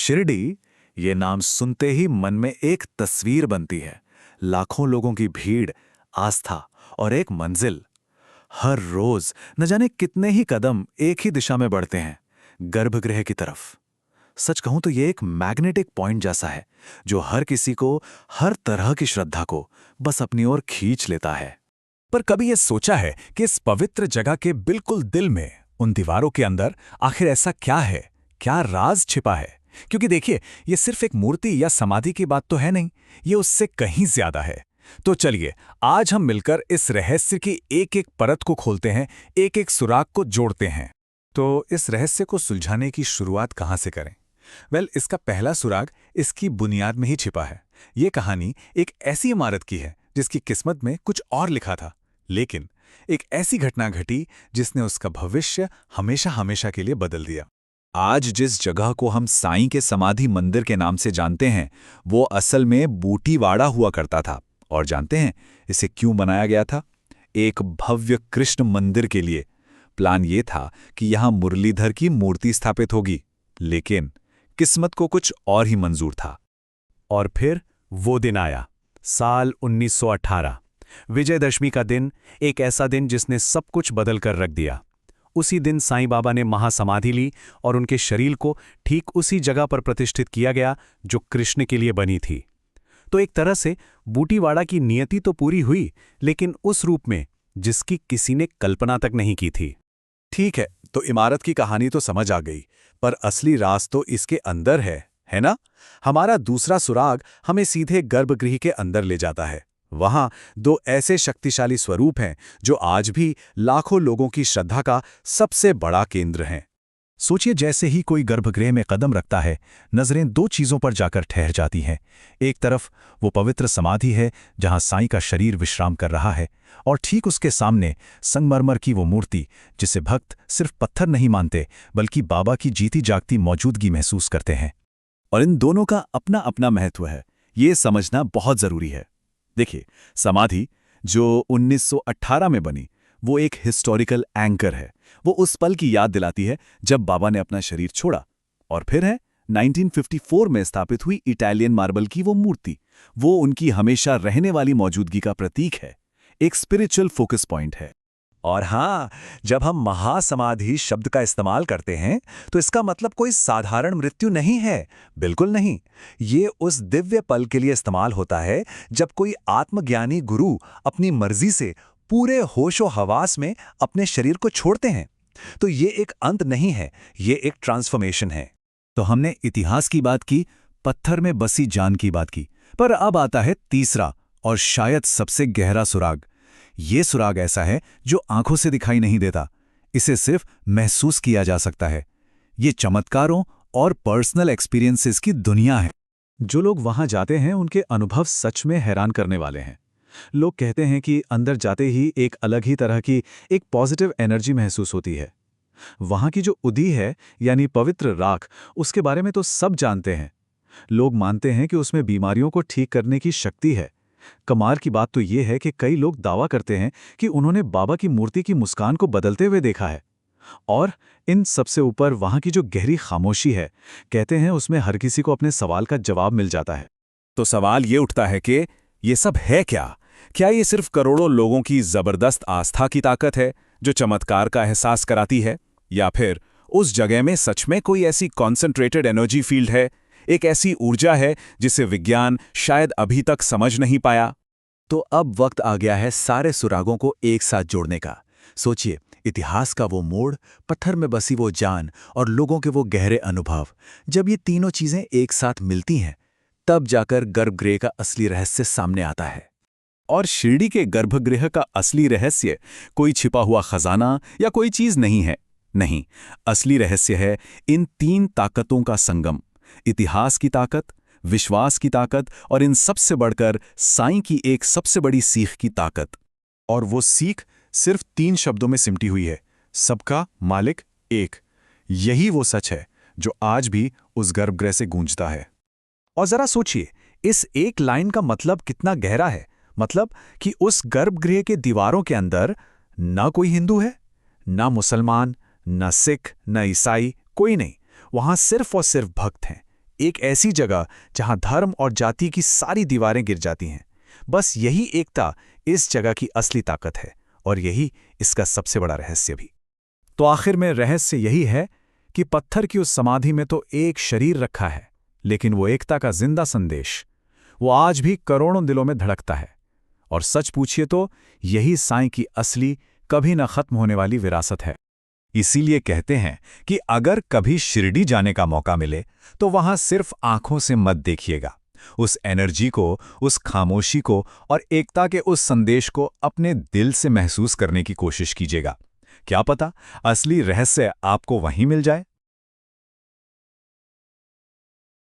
शिरडी, ये नाम सुनते ही मन में एक तस्वीर बनती है। लाखों लोगों की भीड़, आस्था और एक मंजिल। हर रोज न जाने कितने ही कदम एक ही दिशा में बढ़ते हैं, गर्भगृह की तरफ। सच कहूं तो ये एक मैग्नेटिक पॉइंट जैसा है, जो हर किसी को, हर तरह की श्रद्धा को बस अपनी ओर खींच लेता है। पर कभी यह सोचा है कि इस पवित्र जगह के बिल्कुल दिल में, उन दीवारों के अंदर आखिर ऐसा क्या है, क्या राज छिपा है? क्योंकि देखिए, ये सिर्फ एक मूर्ति या समाधि की बात तो है नहीं, ये उससे कहीं ज्यादा है। तो चलिए, आज हम मिलकर इस रहस्य की एक एक परत को खोलते हैं, एक एक सुराग को जोड़ते हैं। तो इस रहस्य को सुलझाने की शुरुआत कहाँ से करें? इसका पहला सुराग इसकी बुनियाद में ही छिपा है। ये कहानी एक ऐसी इमारत की है जिसकी किस्मत में कुछ और लिखा था, लेकिन एक ऐसी घटना घटी जिसने उसका भविष्य हमेशा हमेशा के लिए बदल दिया। आज जिस जगह को हम साईं के समाधि मंदिर के नाम से जानते हैं, वो असल में बूटीवाड़ा हुआ करता था। और जानते हैं इसे क्यों बनाया गया था? एक भव्य कृष्ण मंदिर के लिए। प्लान ये था कि यहां मुरलीधर की मूर्ति स्थापित होगी, लेकिन किस्मत को कुछ और ही मंजूर था। और फिर वो दिन आया, साल 1918, विजयदशमी का दिन, एक ऐसा दिन जिसने सब कुछ बदल कर रख दिया। उसी दिन साईं बाबा ने महासमाधि ली और उनके शरीर को ठीक उसी जगह पर प्रतिष्ठित किया गया जो कृष्ण के लिए बनी थी। तो एक तरह से बूटीवाड़ा की नियति तो पूरी हुई, लेकिन उस रूप में जिसकी किसी ने कल्पना तक नहीं की थी। ठीक है, तो इमारत की कहानी तो समझ आ गई, पर असली राज तो इसके अंदर है ना? हमारा दूसरा सुराग हमें सीधे गर्भगृह के अंदर ले जाता है। वहां दो ऐसे शक्तिशाली स्वरूप हैं जो आज भी लाखों लोगों की श्रद्धा का सबसे बड़ा केंद्र हैं। सोचिए, जैसे ही कोई गर्भगृह में कदम रखता है, नजरें दो चीजों पर जाकर ठहर जाती हैं। एक तरफ वो पवित्र समाधि है जहां साईं का शरीर विश्राम कर रहा है, और ठीक उसके सामने संगमरमर की वो मूर्ति जिसे भक्त सिर्फ पत्थर नहीं मानते, बल्कि बाबा की जीती जागती मौजूदगी महसूस करते हैं। और इन दोनों का अपना अपना महत्व है, ये समझना बहुत जरूरी है। देखिए, समाधि जो 1918 में बनी, वो एक हिस्टोरिकल एंकर है। वो उस पल की याद दिलाती है जब बाबा ने अपना शरीर छोड़ा। और फिर है 1954 में स्थापित हुई इटालियन मार्बल की वो मूर्ति। वो उनकी हमेशा रहने वाली मौजूदगी का प्रतीक है, एक स्पिरिचुअल फोकस पॉइंट है। और हाँ, जब हम महासमाधि शब्द का इस्तेमाल करते हैं तो इसका मतलब कोई साधारण मृत्यु नहीं है, बिल्कुल नहीं। ये उस दिव्य पल के लिए इस्तेमाल होता है जब कोई आत्मज्ञानी गुरु अपनी मर्जी से पूरे होशो हवास में अपने शरीर को छोड़ते हैं। तो ये एक अंत नहीं है, ये एक ट्रांसफॉर्मेशन है। तो हमने इतिहास की बात की, पत्थर में बसी जान की बात की, पर अब आता है तीसरा और शायद सबसे गहरा सुराग। ये सुराग ऐसा है जो आंखों से दिखाई नहीं देता, इसे सिर्फ महसूस किया जा सकता है। ये चमत्कारों और पर्सनल एक्सपीरियंसेस की दुनिया है। जो लोग वहां जाते हैं उनके अनुभव सच में हैरान करने वाले हैं। लोग कहते हैं कि अंदर जाते ही एक अलग ही तरह की एक पॉजिटिव एनर्जी महसूस होती है। वहां की जो उदी है, यानी पवित्र राख, उसके बारे में तो सब जानते हैं। लोग मानते हैं कि उसमें बीमारियों को ठीक करने की शक्ति है। कमाल की बात तो यह है कि कई लोग दावा करते हैं कि उन्होंने बाबा की मूर्ति की मुस्कान को बदलते हुए देखा है। और इन सबसे ऊपर वहां की जो गहरी खामोशी है, कहते हैं उसमें हर किसी को अपने सवाल का जवाब मिल जाता है। तो सवाल ये उठता है कि ये सब है क्या? क्या ये सिर्फ करोड़ों लोगों की जबरदस्त आस्था की ताकत है जो चमत्कार का एहसास कराती है, या फिर उस जगह में सच में कोई ऐसी कॉन्सेंट्रेटेड एनर्जी फील्ड है, एक ऐसी ऊर्जा है जिसे विज्ञान शायद अभी तक समझ नहीं पाया? तो अब वक्त आ गया है सारे सुरागों को एक साथ जोड़ने का। सोचिए, इतिहास का वो मोड़, पत्थर में बसी वो जान और लोगों के वो गहरे अनुभव। जब ये तीनों चीजें एक साथ मिलती हैं, तब जाकर गर्भगृह का असली रहस्य सामने आता है। और शिरडी के गर्भगृह का असली रहस्य कोई छिपा हुआ खजाना या कोई चीज नहीं है। नहीं, असली रहस्य है इन तीन ताकतों का संगम। इतिहास की ताकत, विश्वास की ताकत और इन सबसे बढ़कर साईं की एक सबसे बड़ी सीख की ताकत। और वो सीख सिर्फ 3 शब्दों में सिमटी हुई है, सबका मालिक एक। यही वो सच है जो आज भी उस गर्भगृह से गूंजता है। और जरा सोचिए, इस एक लाइन का मतलब कितना गहरा है। मतलब कि उस गर्भगृह के दीवारों के अंदर ना कोई हिंदू है, ना मुसलमान, ना सिख, ना ईसाई, कोई नहीं। वहां सिर्फ और सिर्फ भक्त हैं, एक ऐसी जगह जहां धर्म और जाति की सारी दीवारें गिर जाती हैं। बस यही एकता इस जगह की असली ताकत है और यही इसका सबसे बड़ा रहस्य भी। तो आखिर में रहस्य यही है कि पत्थर की उस समाधि में तो एक शरीर रखा है, लेकिन वो एकता का जिंदा संदेश वो आज भी करोड़ों दिलों में धड़कता है। और सच पूछिए तो यही साईं की असली, कभी न खत्म होने वाली विरासत है। इसीलिए कहते हैं कि अगर कभी शिरडी जाने का मौका मिले तो वहां सिर्फ आंखों से मत देखिएगा। उस एनर्जी को, उस खामोशी को और एकता के उस संदेश को अपने दिल से महसूस करने की कोशिश कीजिएगा। क्या पता असली रहस्य आपको वहीं मिल जाए।